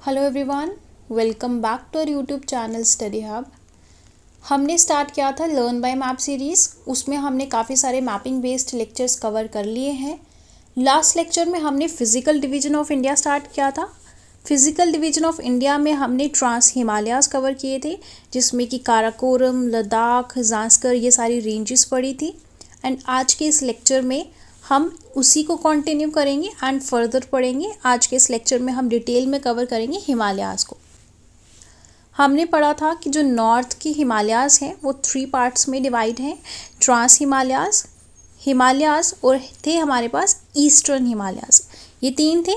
Hello everyone, welcome back to our YouTube channel study hub. हमने start किया था learn by map series. उसमें हमने काफ़ी सारे मैपिंग बेस्ड लेक्चर्स कवर कर लिए हैं। लास्ट लेक्चर में हमने physical division of India start किया था। फिज़िकल डिवीजन ऑफ इंडिया में हमने ट्रांस हिमालयाज़ कवर किए थे, जिसमें कि काराकोरम, लद्दाख, ज़ांस्कर ये सारी रेंजेस पड़ी थी। एंड आज के इस लेक्चर में हम उसी को कंटिन्यू करेंगे एंड फर्दर पढ़ेंगे। आज के इस लेक्चर में हम डिटेल में कवर करेंगे हिमालयाज़ को। हमने पढ़ा था कि जो नॉर्थ की हिमालयाज़ हैं वो 3 पार्ट्स में डिवाइड हैं, ट्रांस हिमालयाज़ और थे हमारे पास ईस्टर्न हिमालयाज़। ये 3 थे।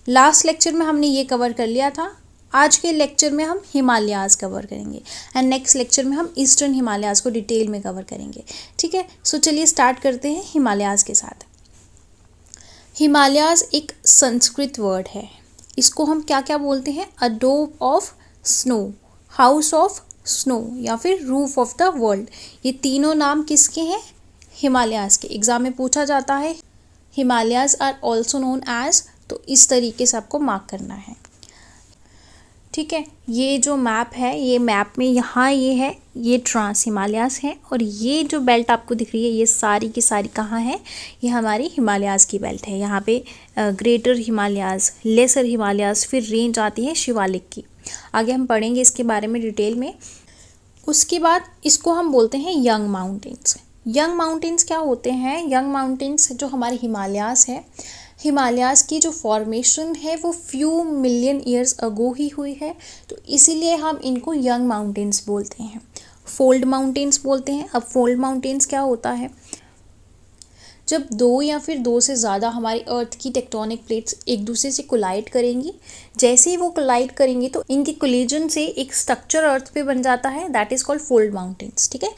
लास्ट लेक्चर में हमने ये कवर कर लिया था। आज के लेक्चर में हम हिमालयाज़ कवर करेंगे एंड नेक्स्ट लेक्चर में हम ईस्टर्न हिमालयाज़ को डिटेल में कवर करेंगे। ठीक है, सो चलिए स्टार्ट करते हैं हिमालयाज़ के साथ। हिमालयाज़ एक संस्कृत वर्ड है। इसको हम क्या क्या बोलते हैं? A dome of snow, house of snow या फिर रूफ ऑफ द वर्ल्ड। ये तीनों नाम किसके हैं? हिमालयाज़ के। एग्जाम में पूछा जाता है Himalayas are also known as, तो इस तरीके से आपको मार्क करना है। ठीक है, ये जो मैप है, ये मैप में यहाँ ये है, ये ट्रांस हिमालयाज़ है और ये जो बेल्ट आपको दिख रही है ये सारी की सारी कहाँ है? ये हमारी हिमालयाज़ की बेल्ट है। यहाँ पे ग्रेटर हिमालयाज़, लेसर हिमालयाज़, फिर रेंज आती है शिवालिक की। आगे हम पढ़ेंगे इसके बारे में डिटेल में। उसके बाद इसको हम बोलते हैं यंग माउंटेन्स। यंग माउंटेन्स क्या होते हैं? यंग माउंटेन्स जो हमारे हिमालयाज़ है, हिमालयाज़ की जो फॉर्मेशन है वो फ्यू मिलियन ईयर्स अगो ही हुई है, तो इसीलिए हम इनको यंग माउंटेन्स बोलते हैं। फोल्ड माउंटेन्स बोलते हैं। अब फोल्ड माउंटेन्स क्या होता है? जब 2 या फिर 2 से ज़्यादा हमारी अर्थ की टेक्टोनिक प्लेट्स एक दूसरे से कोलाइड करेंगी, जैसे ही वो कोलाइड करेंगी तो इनके कोलिजन से एक स्ट्रक्चर अर्थ पे बन जाता है, that is called fold mountains. ठीक है,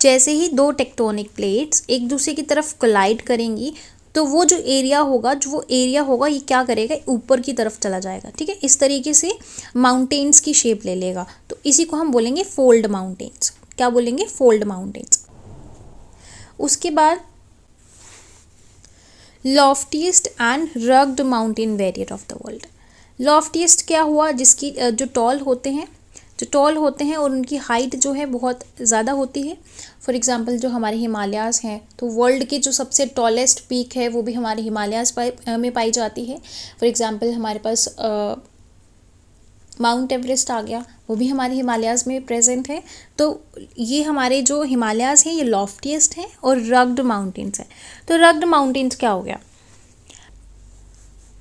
जैसे ही 2 टेक्टोनिक प्लेट्स एक दूसरे की तरफ कोलाइड करेंगी तो वो जो एरिया होगा ये क्या करेगा? ऊपर की तरफ चला जाएगा। ठीक है, इस तरीके से माउंटेन्स की शेप ले लेगा, तो इसी को हम बोलेंगे फोल्ड माउंटेन्स। क्या बोलेंगे? Fold mountains. उसके बाद loftiest and rugged mountain barrier of the world. Loftiest क्या हुआ? जिसकी जो टॉल होते हैं और उनकी हाइट जो है बहुत ज़्यादा होती है। फॉर एग्जांपल जो हमारे हिमालयाज़ हैं, तो वर्ल्ड के जो सबसे टॉलेस्ट पीक है वो भी हमारे हिमालयाज़ में पाई जाती है। फॉर एग्जांपल हमारे पास माउंट एवरेस्ट आ गया, वो भी हमारे हिमालयाज़ में प्रेजेंट है। तो ये हमारे जो हिमालयाज़ हैं ये लॉफ्टीएस्ट हैं और रग्ड माउंटेन्स हैं। तो रग्ड माउंटेन्स क्या हो गया?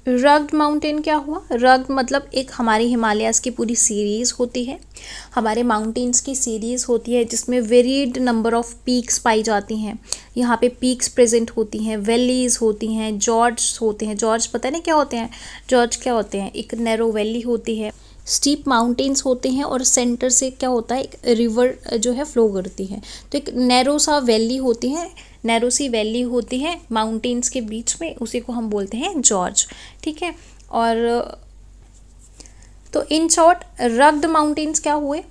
रग्ड माउंटेन क्या हुआ? रग्ड मतलब एक हमारी हिमालयाज़ की पूरी सीरीज़ होती है, हमारे माउंटेन्स की सीरीज़ होती है जिसमें वेरिड नंबर ऑफ पीक्स पाई जाती हैं। यहाँ पे पीक्स प्रेजेंट होती हैं, वैलीज़ होती हैं, जॉर्ज होते हैं। जॉर्ज पता है ना क्या होते हैं? जॉर्ज क्या होते हैं? एक नैरो वैली होती है, स्टीप माउंटेन्स होते हैं और सेंटर से क्या होता है? एक रिवर जो है फ्लो करती है। तो एक नैरो सा वैली होती है, नैरो सी वैली होती है माउंटेन्स के बीच में, उसी को हम बोलते हैं जॉर्ज। ठीक है, और तो इन शॉर्ट रग्ड माउंटेन्स क्या हुए?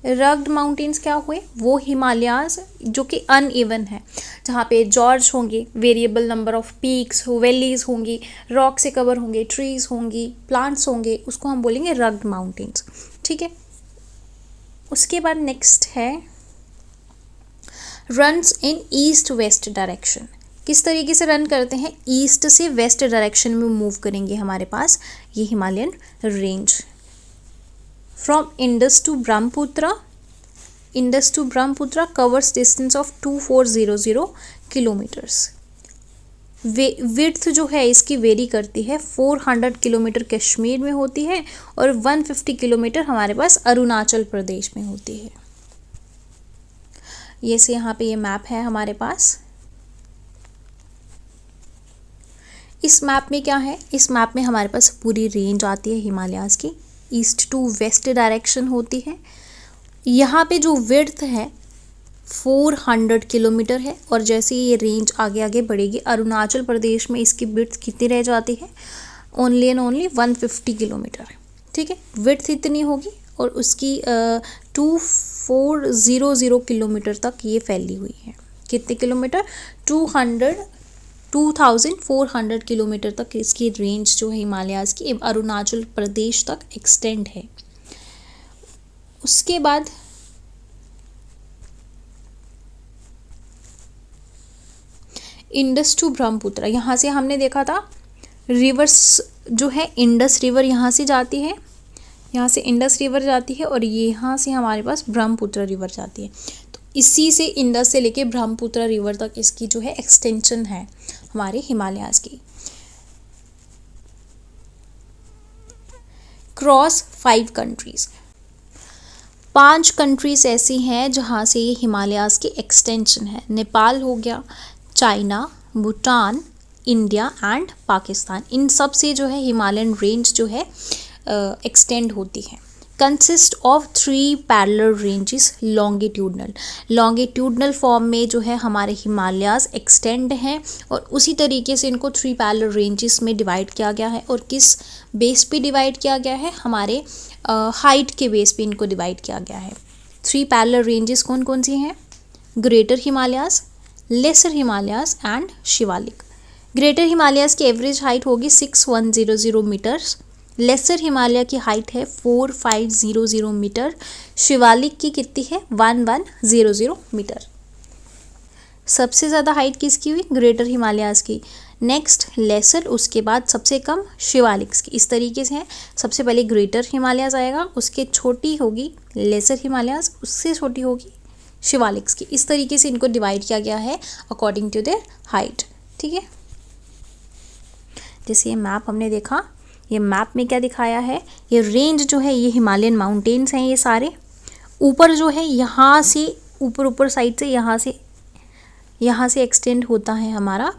रग्ड माउंटेन्स क्या हुए? वो हिमालयाज़ जो कि अनइवन है, जहाँ पे जॉर्ज होंगे, variable number of peaks, valleys होंगी, रॉक से कवर होंगे, ट्रीज होंगी, प्लांट्स होंगे, उसको हम बोलेंगे रग्ड माउंटेन्स। ठीक है, उसके बाद नेक्स्ट है runs in east west direction. किस तरीके से रन करते हैं? ईस्ट से वेस्ट डायरेक्शन में मूव करेंगे हमारे पास ये Himalayan range. From Indus to Brahmaputra covers distance of 2400 kilometres. Width जो है इसकी वेरी करती है। 400 किलोमीटर कश्मीर में होती है और 150 किलोमीटर हमारे पास अरुणाचल प्रदेश में होती है। ये से यहाँ पे ये मैप है हमारे पास। इस मैप में क्या है? इस मैप में हमारे पास पूरी रेंज आती है हिमालयाज़ की, ईस्ट टू वेस्ट डायरेक्शन होती है। यहाँ पे जो विड्थ है 400 किलोमीटर है और जैसे ये रेंज आगे आगे बढ़ेगी, अरुणाचल प्रदेश में इसकी विड्थ कितनी रह जाती है? Only and only 150 kilometre. ठीक है, विड्थ इतनी होगी और उसकी 2400 किलोमीटर तक ये फैली हुई है। कितने किलोमीटर? 200 2400 किलोमीटर तक इसकी रेंज जो है हिमालयाज़ की अरुणाचल प्रदेश तक एक्सटेंड है। उसके बाद इंडस टू ब्रह्मपुत्र, यहाँ से हमने देखा था रिवर्स जो है इंडस रिवर यहाँ से जाती है, यहाँ से इंडस रिवर जाती है और यहाँ से हमारे पास ब्रह्मपुत्र रिवर जाती है। तो इसी से इंडस से लेके ब्रह्मपुत्र रिवर तक इसकी जो है एक्सटेंशन है हमारे हिमालयाज़ की। क्रॉस 5 कंट्रीज़, 5 कंट्रीज़ ऐसी हैं जहाँ से ये हिमालयाज़ की एक्सटेंशन है। नेपाल हो गया, China, Bhutan, India and Pakistan, इन सब से जो है हिमालयन रेंज जो है एक्सटेंड होती है। Consist of 3 parallel ranges longitudinal form में जो है हमारे हिमालयाज़ एक्सटेंड हैं और उसी तरीके से इनको 3 पैरेलल रेंजेस में डिवाइड किया गया है। और किस बेस पे डिवाइड किया गया है? हमारे हाइट के बेस पे इनको डिवाइड किया गया है। 3 पैरेलल रेंजेस कौन कौन सी हैं? Greater Himalayas, lesser Himalayas and Shivalik. Greater Himalayas की एवरेज हाइट होगी 6100 मीटर्स, लेसर हिमालय की हाइट है 4500 मीटर, शिवालिक की कितनी है? 1100 मीटर। सबसे ज़्यादा हाइट किसकी हुई? ग्रेटर हिमालयाज़ की, नेक्स्ट लेसर, उसके बाद सबसे कम शिवालिक्स की। इस तरीके से है, सबसे पहले ग्रेटर हिमालयाज़ आएगा, उसके छोटी होगी लेसर हिमालयाज़, उससे छोटी होगी शिवालिक्स की। इस तरीके से इनको डिवाइड किया गया है अकॉर्डिंग टू देयर हाइट। ठीक है, जैसे ये मैप हमने देखा, ये मैप में क्या दिखाया है? ये रेंज जो है ये हिमालयन माउंटेन्स हैं, ये सारे ऊपर जो है यहाँ से ऊपर साइड से यहाँ से एक्सटेंड होता है हमारा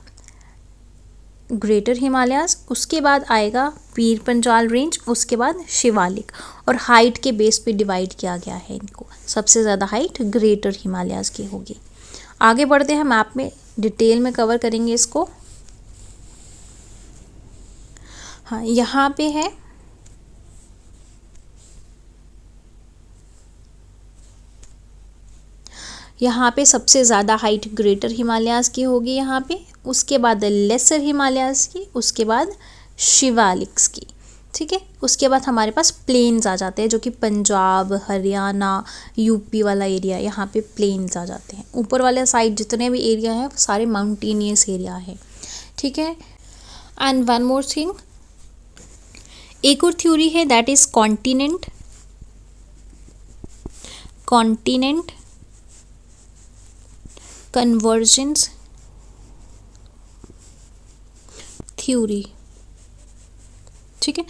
ग्रेटर हिमालयाज़। उसके बाद आएगा पीर पंजाल रेंज, उसके बाद शिवालिक, और हाइट के बेस पे डिवाइड किया गया है इनको। सबसे ज़्यादा हाइट ग्रेटर हिमालयाज़ की होगी। आगे बढ़ते हैं, मैप में डिटेल में कवर करेंगे इसको। हाँ, यहाँ पे है यहाँ पे सबसे ज़्यादा हाइट ग्रेटर हिमालयाज़ की होगी यहाँ पे, उसके बाद लेसर हिमालयाज़ की, उसके बाद शिवालिक्स की। ठीक है, उसके बाद हमारे पास प्लेन्स आ जाते हैं जो कि पंजाब, हरियाणा, यूपी वाला एरिया, यहाँ पे प्लेन्स आ जाते हैं। ऊपर वाले साइड जितने भी एरिया है सारे माउंटेनियस एरिया है। ठीक है, एंड वन मोर थिंग, एक और थ्योरी है that is continent convergence theory. ठीक है,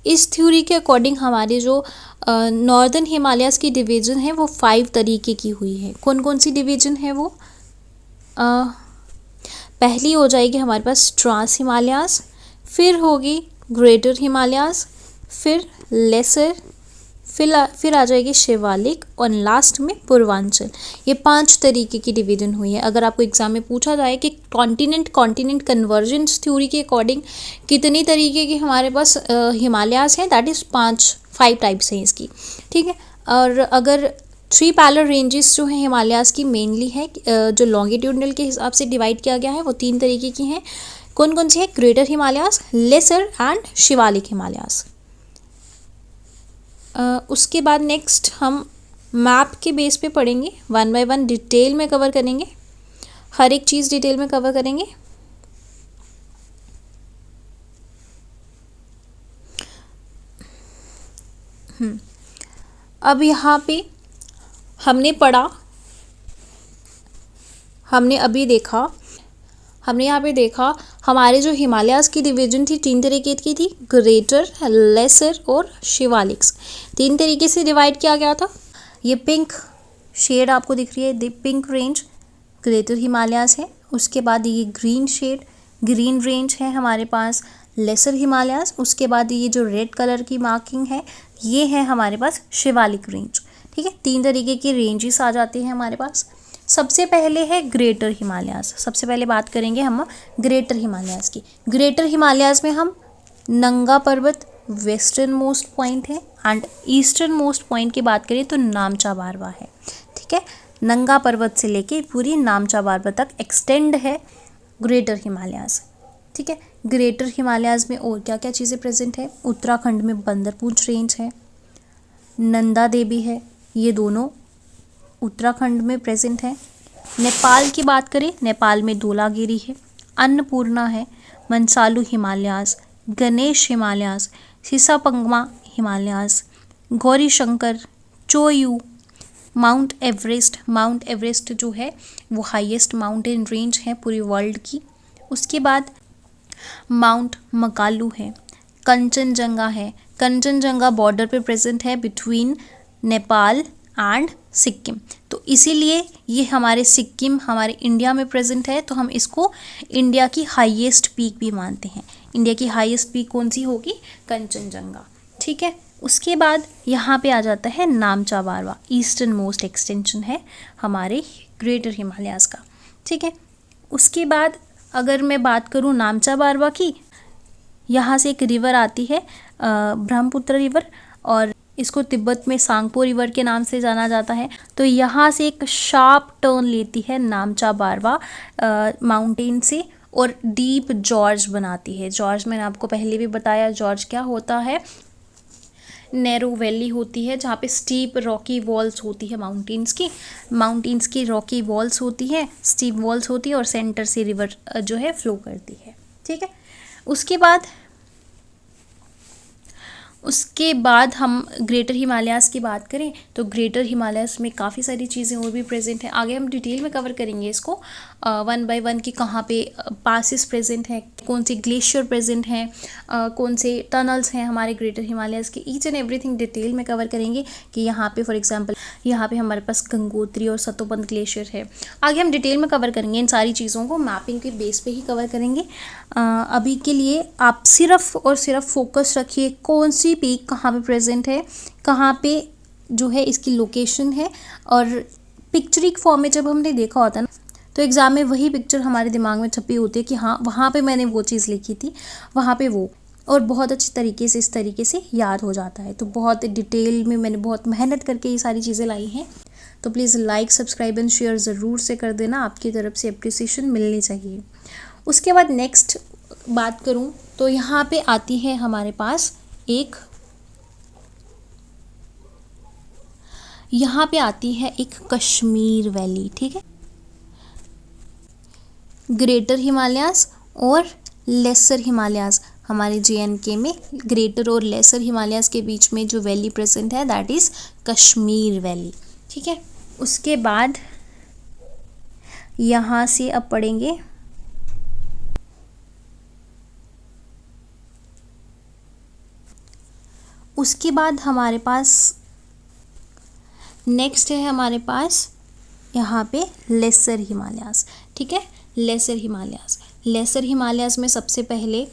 इस थ्योरी के अकॉर्डिंग हमारी जो नॉर्दर्न हिमालयाज़ की डिवीज़न है वो 5 तरीके की हुई है। कौन कौन सी डिवीज़न है वो? पहली हो जाएगी हमारे पास ट्रांस हिमालयाज़, फिर होगी ग्रेटर हिमालयाज़, फिर लेसर, फिर आ जाएगी शिवालिक और लास्ट में पूर्वांचल। ये 5 तरीके की डिवीजन हुई है। अगर आपको एग्जाम में पूछा जाए कि कॉन्टिनेंट कन्वर्जेंस थ्योरी के अकॉर्डिंग कितनी तरीके की हमारे पास हिमालयाज़ हैं, दैट इज़ 5 टाइप्स हैं इसकी। ठीक है, और अगर 3 पैरेलल रेंजेस जो हैं हिमालयाज़ की मेनली है, जो लॉन्गिट्यूडनल के हिसाब से डिवाइड किया गया है, वो 3 तरीके की हैं। कौन कौन सी है? Greater Himalayas, lesser and Shivalik Himalayas. उसके बाद नेक्स्ट हम मैप के बेस पे पढ़ेंगे, 1 बाय 1 डिटेल में कवर करेंगे, हर एक चीज़ डिटेल में कवर करेंगे। अब यहाँ पे हमने पढ़ा, हमने यहाँ पे देखा हमारे जो हिमालयाज़ की डिवीजन थी 3 तरीके की थी, ग्रेटर, लेसर और शिवालिक्स। 3 तरीके से डिवाइड किया गया था। ये पिंक शेड आपको दिख रही है, पिंक रेंज ग्रेटर हिमालयाज़ है। उसके बाद ये ग्रीन शेड, ग्रीन रेंज है हमारे पास लेसर हिमालयाज़। उसके बाद ये जो रेड कलर की मार्किंग है ये है हमारे पास शिवालिक रेंज। ठीक है, 3 तरीके की रेंजेस आ जाते हैं हमारे पास। सबसे पहले है ग्रेटर हिमालयाज़। सबसे पहले बात करेंगे हम ग्रेटर हिमालयाज़ की। ग्रेटर हिमालयाज़ में हम नंगा पर्वत वेस्टर्न मोस्ट पॉइंट है एंड ईस्टर्न मोस्ट पॉइंट की बात करें तो नामचा बारवा है। ठीक है, नंगा पर्वत से लेके पूरी नामचा बारवा तक एक्सटेंड है ग्रेटर हिमालयाज़। ठीक है, ग्रेटर हिमालयाज़ में और क्या क्या चीज़ें प्रेजेंट है? उत्तराखंड में बंदरपूंछ रेंज है, नंदा देवी है, ये दोनों उत्तराखंड में प्रेजेंट है। नेपाल की बात करें, नेपाल में धौलागिरी है, अन्नपूर्णा है, Manaslu Himalayas, Ganesh Himalayas, Shishapangma Himalayas, Gauri Shankar, Cho Oyu, mount Everest. Mount Everest जो है वो हाईएस्ट माउंटेन रेंज है पूरी वर्ल्ड की। उसके बाद माउंट मकालू है, कंचनजंगा है। कंचनजंगा बॉर्डर पे प्रेजेंट है बिटवीन नेपाल एंड सिक्किम, तो इसीलिए ये हमारे सिक्किम हमारे इंडिया में प्रेजेंट है, तो हम इसको इंडिया की हाईएस्ट पीक भी मानते हैं। इंडिया की हाईएस्ट पीक कौन सी होगी? कंचनजंगा। ठीक है, उसके बाद यहाँ पे आ जाता है नामचा बारवा, ईस्टर्न मोस्ट एक्सटेंशन है हमारे ग्रेटर हिमालयाज़ का। ठीक है, उसके बाद अगर मैं बात करूँ नामचा बारवा की, यहाँ से एक रिवर आती है ब्रह्मपुत्र रिवर, और इसको तिब्बत में सांगपो रिवर के नाम से जाना जाता है। तो यहाँ से एक शार्प टर्न लेती है नामचा बारवा माउंटेन से और डीप जॉर्ज बनाती है। जॉर्ज मैंने आपको पहले भी बताया, जॉर्ज क्या होता है? नैरो वैली होती है जहाँ पे स्टीप रॉकी वॉल्स होती है, माउंटेन्स की रॉकी वॉल्स होती है, स्टीप वॉल्स होती है, और सेंटर से रिवर जो है फ्लो करती है। ठीक है, उसके बाद हम ग्रेटर हिमालयाज़ की बात करें तो ग्रेटर हिमालयाज़ में काफ़ी सारी चीज़ें और भी प्रेजेंट हैं। आगे हम डिटेल में कवर करेंगे इसको वन बाय वन कि कहाँ पे पासिस प्रेजेंट हैं, कौन से ग्लेशियर प्रेजेंट हैं, कौन से टनल्स हैं हमारे ग्रेटर हिमालयाज़ के, ईच एंड एवरीथिंग डिटेल में कवर करेंगे कि यहाँ पे फॉर एग्जांपल यहाँ पे हमारे पास गंगोत्री और सतोपंथ ग्लेशियर है। आगे हम डिटेल में कवर करेंगे, इन सारी चीज़ों को मैपिंग के बेस पे ही कवर करेंगे। अभी के लिए आप सिर्फ और सिर्फ फोकस रखिए कौन सी पीक कहाँ पे प्रेजेंट है, कहाँ पे जो है इसकी लोकेशन है। और पिक्चरिक फॉर्म में जब हमने देखा होता है ना, तो एग्ज़ाम में वही पिक्चर हमारे दिमाग में छपी होती है कि हाँ वहाँ पे मैंने वो चीज़ लिखी थी, वहाँ पे वो, और बहुत अच्छी तरीके से इस तरीके से याद हो जाता है। तो बहुत डिटेल में मैंने बहुत मेहनत करके ये सारी चीज़ें लाई हैं, तो please like subscribe and share ज़रूर से कर देना, आपकी तरफ से अप्रिसिएशन मिलनी चाहिए। उसके बाद नेक्स्ट बात करूँ तो यहाँ पे आती है हमारे पास एक कश्मीर वैली। ठीक है, ग्रेटर हिमालयाज़ और लेसर हिमालयाज़, हमारे JNK में ग्रेटर और लेसर हिमालयाज़ के बीच में जो वैली प्रेजेंट है दैट इज़ कश्मीर वैली। ठीक है, उसके बाद यहाँ से अब पढ़ेंगे उसके बाद हमारे पास नेक्स्ट है हमारे पास यहाँ पे लेसर हिमालयाज़। ठीक है, लेसर हिमालयाज़ में सबसे पहले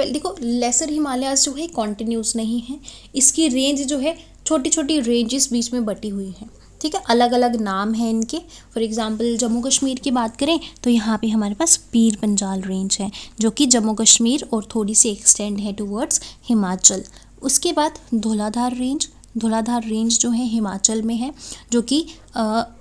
देखो, लेसर हिमालयाज़ जो है कॉन्टिन्यूस नहीं है, इसकी रेंज जो है छोटी छोटी रेंजेस बीच में बटी हुई है। ठीक है, अलग अलग नाम है इनके। फॉर एग्जांपल जम्मू कश्मीर की बात करें तो यहाँ पे हमारे पास पीर पंजाल रेंज है जो कि जम्मू कश्मीर और थोड़ी सी एक्सटेंड है टुवर्ड्स हिमाचल। उसके बाद धौलाधार रेंज जो है हिमाचल में है, जो कि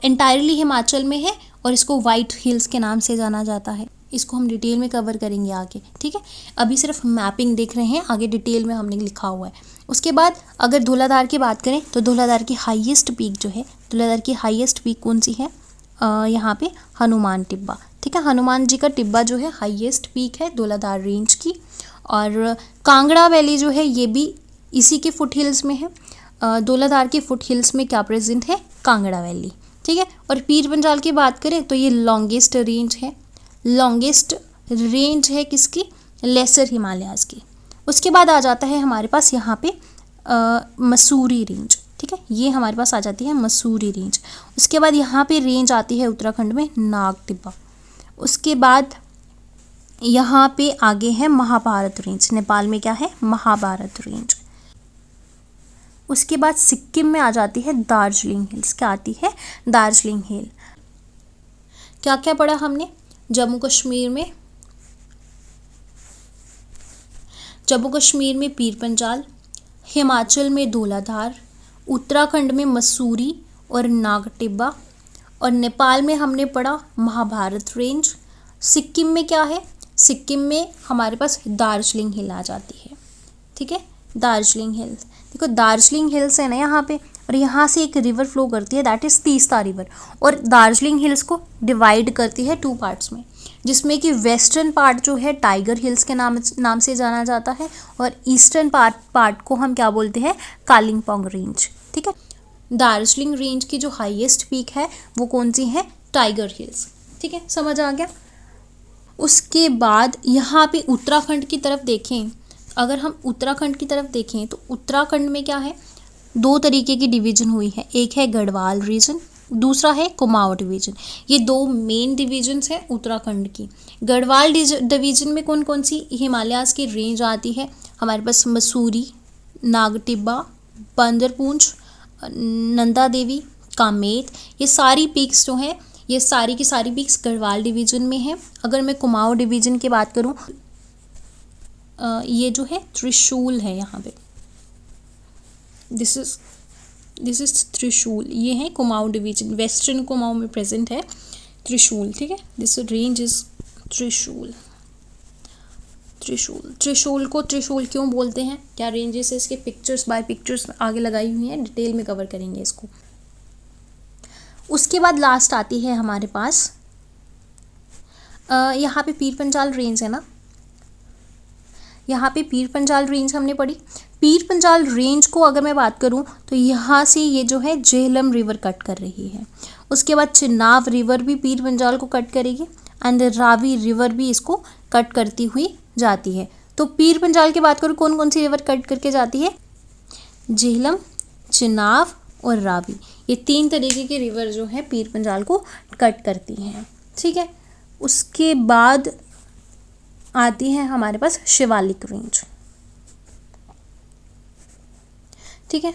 एंटायरली हिमाचल में है, और इसको वाइट हिल्स के नाम से जाना जाता है। इसको हम डिटेल में कवर करेंगे आगे। ठीक है, अभी सिर्फ मैपिंग देख रहे हैं, आगे डिटेल में हमने लिखा हुआ है। उसके बाद अगर धौलाधार की बात करें तो धौलाधार की हाईएस्ट पीक कौन सी है? यहाँ पे हनुमान टिब्बा। ठीक है, हनुमान जी का टिब्बा जो है हाईएस्ट पीक है धौलाधार रेंज की। और कांगड़ा वैली जो है ये भी इसी के फुट हिल्स में है। धौलाधार के फुट हिल्स में क्या प्रेजेंट है? कांगड़ा वैली। ठीक है, और पीर पंजाल की बात करें तो ये लॉन्गेस्ट रेंज है किसकी? लेसर हिमालयाज़ की। उसके बाद आ जाता है हमारे पास यहाँ पे मसूरी रेंज। ठीक है, ये हमारे पास आ जाती है मसूरी रेंज। उसके बाद यहाँ पे रेंज आती है उत्तराखंड में नाग टिब्बा। उसके बाद यहाँ पे आगे है महाभारत रेंज, नेपाल में क्या है? महाभारत रेंज। उसके बाद सिक्किम में आ जाती है दार्जिलिंग हिल्स। क्या आती है? दार्जिलिंग हिल। क्या क्या पढ़ा हमने? जम्मू कश्मीर में पीर पंजाल, हिमाचल में धौलाधार, उत्तराखंड में मसूरी और नाग टिब्बा, और नेपाल में हमने पढ़ा महाभारत रेंज, सिक्किम में क्या है, सिक्किम में हमारे पास दार्जिलिंग हिल आ जाती है, ठीक है, दार्जिलिंग हिल्स। देखो दार्जिलिंग हिल्स है ना यहाँ पे, और यहाँ से एक रिवर फ्लो करती है, दैट इज़ तीस्ता रिवर, और दार्जिलिंग हिल्स को डिवाइड करती है 2 पार्ट्स में, जिसमें कि वेस्टर्न पार्ट जो है टाइगर हिल्स के नाम से जाना जाता है, और ईस्टर्न पार्ट को हम क्या बोलते हैं, कालिम्पोंग रेंज, ठीक है। दार्जिलिंग रेंज की जो हाईएस्ट पीक है वो कौन सी है, टाइगर हिल्स, ठीक है, समझ आ गया। उसके बाद यहाँ पे उत्तराखंड की तरफ देखें, अगर हम उत्तराखंड की तरफ देखें तो उत्तराखंड में क्या है, 2 तरीके की डिवीजन हुई है, एक है गढ़वाल रीजन, दूसरा है कुमाऊं डिवीजन। ये 2 मेन डिवीजन्स हैं उत्तराखंड की। गढ़वाल डिवीजन में कौन कौन सी हिमालयाज़ की रेंज आती है, हमारे पास मसूरी, नागटिब्बा, बंदरपूंछ, नंदा देवी, कामेत, ये सारी पीक्स जो हैं, ये सारी की सारी पीक्स गढ़वाल डिवीजन में है। अगर मैं कुमाऊं डिवीजन की बात करूं, ये जो है त्रिशूल है यहाँ पे, दिस इज त्रिशूल, ये है कुमाऊं डिवीजन, वेस्टर्न कुमाऊं में प्रेजेंट है त्रिशूल, ठीक है, दिस रेंज इज त्रिशूल। त्रिशूल को त्रिशूल क्यों बोलते हैं, क्या रेंजेस है इसके, पिक्चर्स बाय पिक्चर्स आगे लगाई हुई हैं, डिटेल में कवर करेंगे इसको। उसके बाद लास्ट आती है हमारे पास यहाँ पे पीर पंजाल रेंज है ना, यहाँ पे पीर पंजाल रेंज हमने पढ़ी। पीर पंजाल रेंज को अगर मैं बात करूँ तो यहाँ से ये जो है झेलम रिवर कट कर रही है, उसके बाद चिनाब रिवर भी पीर पंजाल को कट करेगी, एंड रावी रिवर भी इसको कट करती हुई जाती है। तो पीर पंजाल की बात करूँ, कौन कौन सी रिवर कट करके जाती है, झेलम, चिनाब और रावी, ये 3 तरीके की रिवर जो है पीर पंजाल को कट करती हैं, ठीक है। उसके बाद आती है हमारे पास शिवालिक रेंज, ठीक है।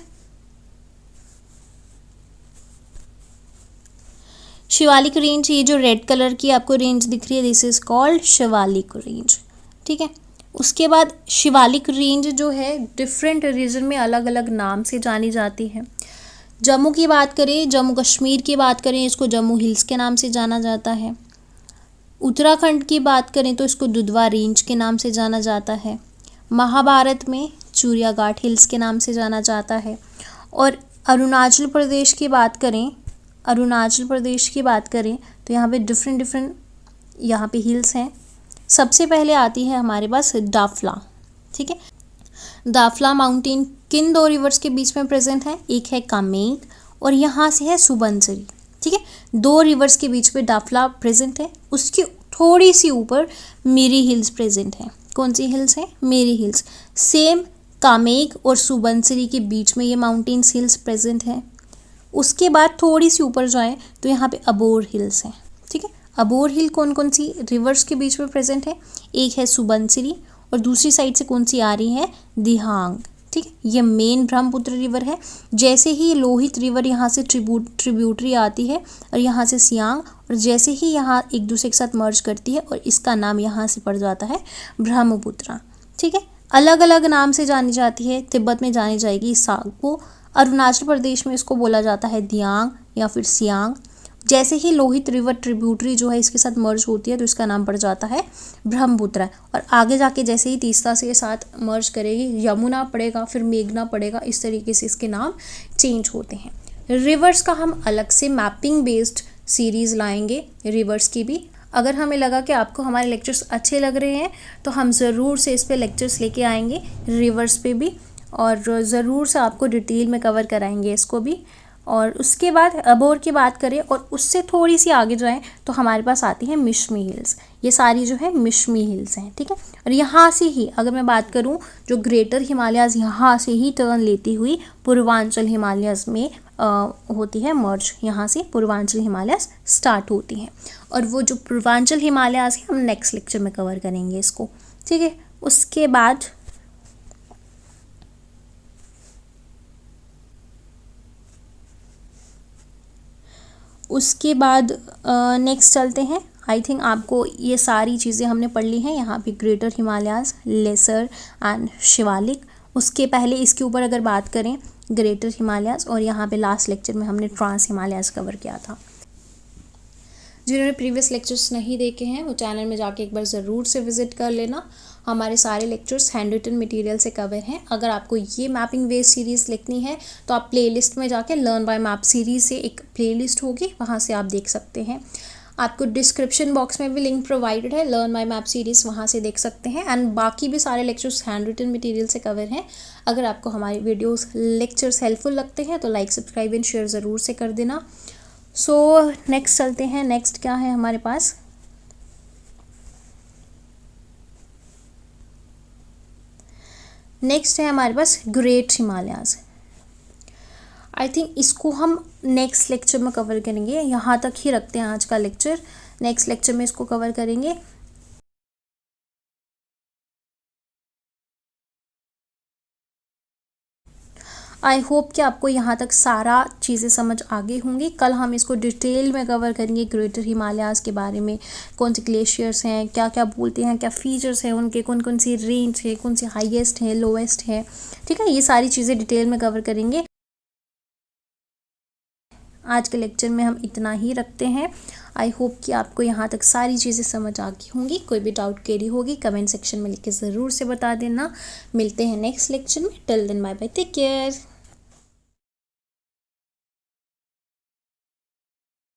शिवालिक रेंज, ये जो रेड कलर की आपको रेंज दिख रही है, this is called Shivalik range, ठीक है। उसके बाद शिवालिक रेंज जो है डिफरेंट रीजन में अलग अलग नाम से जानी जाती है। जम्मू की बात करें, जम्मू कश्मीर की बात करें, इसको जम्मू हिल्स के नाम से जाना जाता है। उत्तराखंड की बात करें तो इसको दुधवा रेंज के नाम से जाना जाता है। महाभारत में चूरिया घाट हिल्स के नाम से जाना जाता है। और अरुणाचल प्रदेश की बात करें, तो यहाँ पे डिफरेंट यहाँ पे हिल्स हैं। सबसे पहले आती है हमारे पास दाफला, ठीक है। दाफला माउंटेन किन 2 रिवर्स के बीच में प्रेजेंट है, एक है कामेंग और यहाँ से है सुबनसिरी, ठीक है। 2 रिवर्स के बीच में दाफला प्रेजेंट है। उसकी थोड़ी सी ऊपर मेरी हिल्स प्रेजेंट है। कौन सी हिल्स है, मेरी हिल्स। सेम कामेंग और सुबनसिरी के बीच में ये माउंटेन्स हिल्स प्रेजेंट है। उसके बाद थोड़ी सी ऊपर जाएं तो यहाँ पे अबोर हिल्स हैं, ठीक है। अबोर हिल कौन कौन सी रिवर्स के बीच में प्रेजेंट है, एक है सुबनसिरी और दूसरी साइड से कौन सी आ रही है, दिहांग, ठीक है। ये मेन ब्रह्मपुत्र रिवर है। जैसे ही लोहित रिवर यहाँ से ट्रिब्यूटरी आती है और यहाँ से सियांग, और जैसे ही यहाँ एक दूसरे के साथ मर्ज करती है और इसका नाम यहाँ से पड़ जाता है ब्रह्मपुत्र, ठीक है। अलग अलग नाम से जानी जाती है। तिब्बत में जानी जाएगी सागपो, अरुणाचल प्रदेश में इसको बोला जाता है दियांग या फिर सियांग। जैसे ही लोहित रिवर ट्रिब्यूटरी जो है इसके साथ मर्ज होती है तो इसका नाम पड़ जाता है ब्रह्मपुत्र। और आगे जाके जैसे ही तीस्ता से साथ मर्ज करेगी, यमुना पड़ेगा, फिर मेघना पड़ेगा, इस तरीके से इसके नाम चेंज होते हैं। रिवर्स का हम अलग से मैपिंग बेस्ड सीरीज़ लाएंगे रिवर्स की भी। अगर हमें लगा कि आपको हमारे लेक्चर्स अच्छे लग रहे हैं तो हम ज़रूर से इस पे लेक्चर्स लेके आएंगे रिवर्स पे भी, और ज़रूर से आपको डिटेल में कवर कराएंगे इसको भी। और उसके बाद अबोर की बात करें और उससे थोड़ी सी आगे जाएं तो हमारे पास आती है मिश्मी हिल्स। ये सारी जो है मिश्मी हिल्स हैं, ठीक है। और यहाँ से ही अगर मैं बात करूँ, जो ग्रेटर हिमालयाज़ यहाँ से ही टर्न लेती हुई पूर्वांचल हिमालयाज़ में होती है मर्ज। यहाँ से पूर्वांचल हिमालयाज़ स्टार्ट होती हैं, और वो जो पूर्वांचल हिमालयाज़ है हम नेक्स्ट लेक्चर में कवर करेंगे इसको, ठीक है। उसके बाद नेक्स्ट चलते हैं। आई थिंक आपको ये सारी चीज़ें हमने पढ़ ली हैं। यहाँ पे greater Himalayas, lesser and Shivalik. उसके पहले इसके ऊपर अगर बात करें ग्रेटर हिमालयाज़, और यहाँ पे लास्ट लेक्चर में हमने ट्रांस हिमालयाज़ कवर किया था। जिन्होंने प्रीवियस लेक्चर्स नहीं देखे हैं वो चैनल में जाके एक बार ज़रूर से विज़िट कर लेना। हमारे सारे लेक्चर्स हैंड रिटन मटेरियल से कवर हैं। अगर आपको ये मैपिंग वेव सीरीज़ लिखनी है तो आप प्लेलिस्ट में जाके लर्न बाय मैप सीरीज़ से एक प्लेलिस्ट होगी, वहाँ से आप देख सकते हैं। आपको डिस्क्रिप्शन बॉक्स में भी लिंक प्रोवाइडेड है लर्न बाय मैप सीरीज़, वहाँ से देख सकते हैं। एंड बाकी भी सारे लेक्चर्स हैंड रिटन मटेरियल से कवर हैं। अगर आपको हमारे वीडियोस लेक्चर्स हेल्पफुल लगते हैं तो लाइक, सब्सक्राइब एंड शेयर ज़रूर से कर देना। सो नेक्स्ट चलते हैं। नेक्स्ट क्या है हमारे पास, नेक्स्ट है हमारे पास ग्रेट हिमालयाज़। आई थिंक इसको हम नेक्स्ट लेक्चर में कवर करेंगे, यहाँ तक ही रखते हैं आज का लेक्चर। नेक्स्ट लेक्चर में इसको कवर करेंगे। आई होप कि आपको यहाँ तक सारा चीज़ें समझ आ गई होंगी। कल हम इसको डिटेल में कवर करेंगे ग्रेटर हिमालयाज़ के बारे में, कौन से ग्लेशियर्स हैं, क्या क्या बोलते हैं, क्या फीचर्स हैं उनके, कौन कौन सी रेंज है, कौन सी हाईएस्ट है, लोएस्ट है। ठीक है, ये सारी चीज़ें डिटेल में कवर करेंगे। आज के लेक्चर में हम इतना ही रखते हैं। आई होप कि आपको यहाँ तक सारी चीज़ें समझ आ गई होंगी। कोई भी डाउट क्वेरी होगी कमेंट सेक्शन में लिख के ज़रूर से बता देना। मिलते हैं नेक्स्ट लेक्चर में। Till then bye bye, take care.